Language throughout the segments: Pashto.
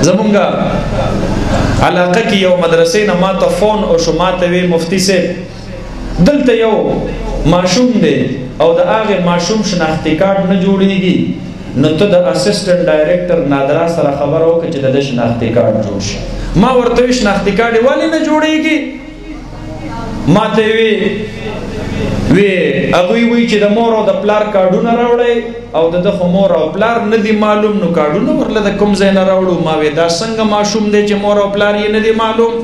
زمونږه علاقه کې یو مدرسې نه ماته فون او شو ماته وی مفتی صاحب دلته یو ماشوم دی او د هغه ماشوم شناختی کارت نه جوړیږي نو ته د اسسټنټ ډایریکټر نادرا سره خبر وکړه چې د شناختی کارت جوړ شي. ما ورته شناختی کارت والی نه جوړیږي ماته وی هغوی وی چې د مور او د پلار کارډونه راوړی او د خو مور او پلار نه دي معلوم نو کارډونه ورله د کوم ځای نه راوړو. ما وی دا څنګه ماشوم دی چې مور او پلار یې نه دي معلوم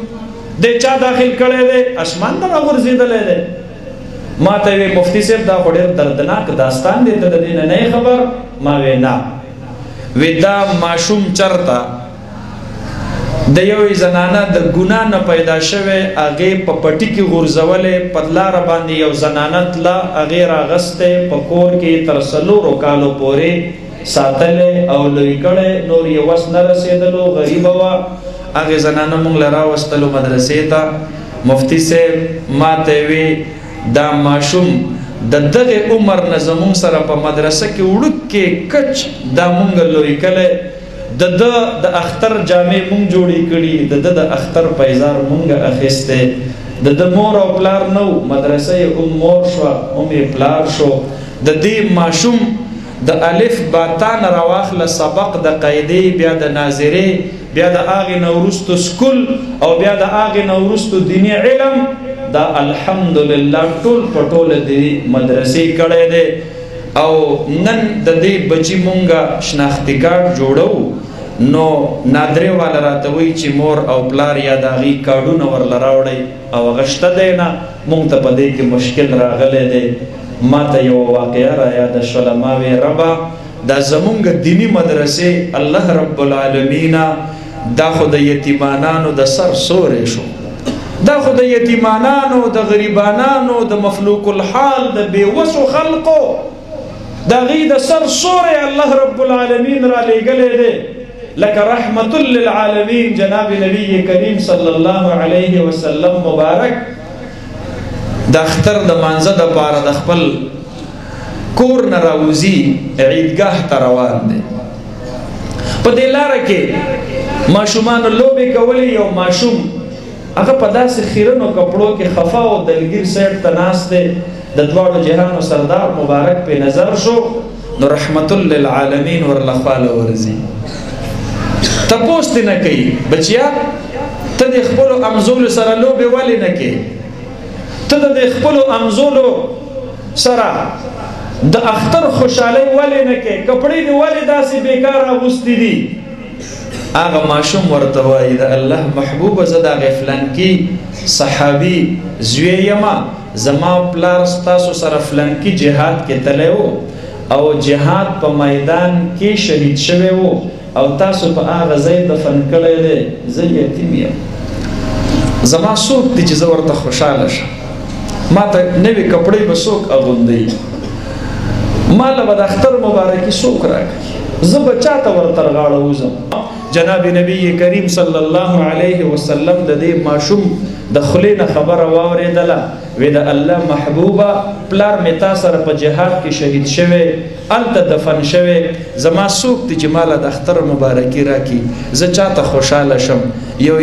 دی چا داخل کړی دی اسمان ته راغورځېدلی دی. ما ته وی مفتی صاحب دا خو ډېر دردناک داستان دی ته د دې نه نه خبر. ما وی نه وی دا ماشوم چرته د یوې زنانه د ګناه نه پیدا شوی هغې په پټي کې غورځولې په لاره باندې یو زنانه تله هغې راغستی په کور کې تر 4 کالو پورې ساتلی او لوی کړی نور یې وس نه رسېدلو غریبه وه. هغې زنانه موږ له راوستلو مدرسې ته. مفتی صاحب ما ته وی دا ماشوم د دغه عمر نه زموږ سره په مدرسه کې وړوکی کچ دا موږ لوی کلی د اختر جامې مونږ جوړې کړي د اختر پیزار مونږ اخیستی د مور او پلار نو مدرسه یې مور شوه پلار شو. د دې ماشوم د الف با تا نه راواخله سبق د قاعدې بیا د ناظرې بیا د هغې نه وروستو سکول او بیا د هغې نه وروستو دیني علم دا الحمدلله ټول په ټوله د مدرسې کړی دی او نن د دې بچي مونږه شناختی کارت جوړو نو نادرې والا راته وایي چې مور او پلار یا د هغې کارډونه ورله راوړئ او هغه شته دی نه مونږ ته په دې کې مشکل راغلی دی. ما ته یوه واقعه رایاده شوله. ما وی ربه دا زمونږ دیني مدرسې الله رب العالمین دا خو د یتیمانانو د سر سوری شو دا خو د یتیمانانو د غریبانانو د مفلوک الحال د بېوسو خلقو دا غي د سر سوره الله رب العالمین را لېږلی دی لکه رحمت للعالمین جناب نبی کریم صلی الله علیه وسلم مبارک د اختر د مانځه دپاره د خپل کور نه راوځي عیدګاه ته روان دی. په دې لاره کې ماشومانو لوبې کولې. یو ماشوم هغه په داسې خیرنو کپړو کې خفه او دلګیر سیټ ته ناست دی د دواړو جهانو سردار مبارک په نظر شو نو رحمت للعالمین ورله خواله ورځي. تپوس دې نه کوي بچیا ته د خپلو امزولو سره لوبې ولې نه کوې ته د خپلو امزولو سره د اختر خوشحالۍ ولې نه کوې کپړې دې ولې داسې بیکار اغوستې دي. هغه ماشوم ورته وایي د الله محبوبه زه د هغې فلانکي صحابي زوی یمه زما پلار ستاسو سره فلانکي جهاد کې تلی و او جهاد په میدان کې شهید شوی و او تاسو په هغه ځای دفن کړی دی زه یتیم یم زما څوک دی چې زه ورته خوشحاله شم ما ته نوې کپړې به څوک اغوندوي ما له به د اختر مبارکي څوک راکوي زه به چا ته ورته غاړه وځم. جناب نبی کریم صلی الله علیه وسلم د دې ماشوم د خولې نه خبره واورېدله وی د الله محبوبه پلار مې تا سره په جهاد کې شهید شوی هلته دفن شوی زما څوک دی چې ما له د اختر مبارکي راکړي زه چاته خوشحاله شم یو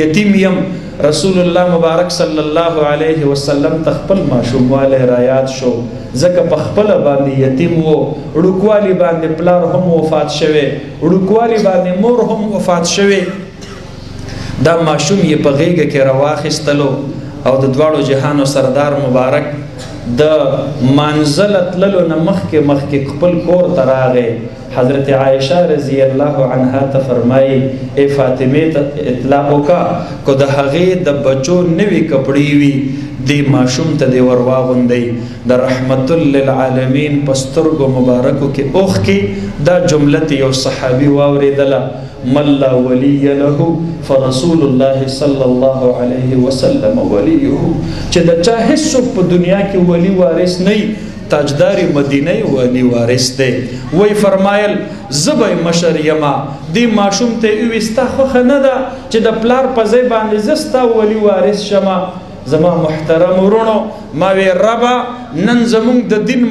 یتیم یم. رسول الله مبارک صلی الله علیه وسلم ته خپل ماشوموالی رایاد شو ځکه په خپله باندې یتیم و وړوکوالي باندې پلار هم وفات شوی وړوکوالي باندې مور هم وفات شوی. دا ماشوم یې په غېږه کې راواخیستلو او د دواړو جهانو سردار مبارک د مانځله تللو نه مخکې خپل کور ته راغی. حضرت عائشہ رضی الله عنها ته فرمایي ای فاطمې ته اطلاع وکړه که د هغې د بچو نوې کپړې وي دې ماشوم ته دې ور واغوندئ. د رحمت للعالمین په سترګو مبارکو کې اوښکې دا جمله یو صحابي واورېدله من لا ولی له فرسول الله صلی الله علیه وسلم ولیه چې د چا هیڅوک په دنیا کې ولی وارث نه تاجدار مدینه ولی وارث دی. وی فرمایل زبې مشر یما دی ماشوم ته وی ستا خوښه نه ده چې د پلار په ځای باندې زه ستا ولی وارث شمه. زما محترم ورونو ما وی ربه نن زمونږ د دین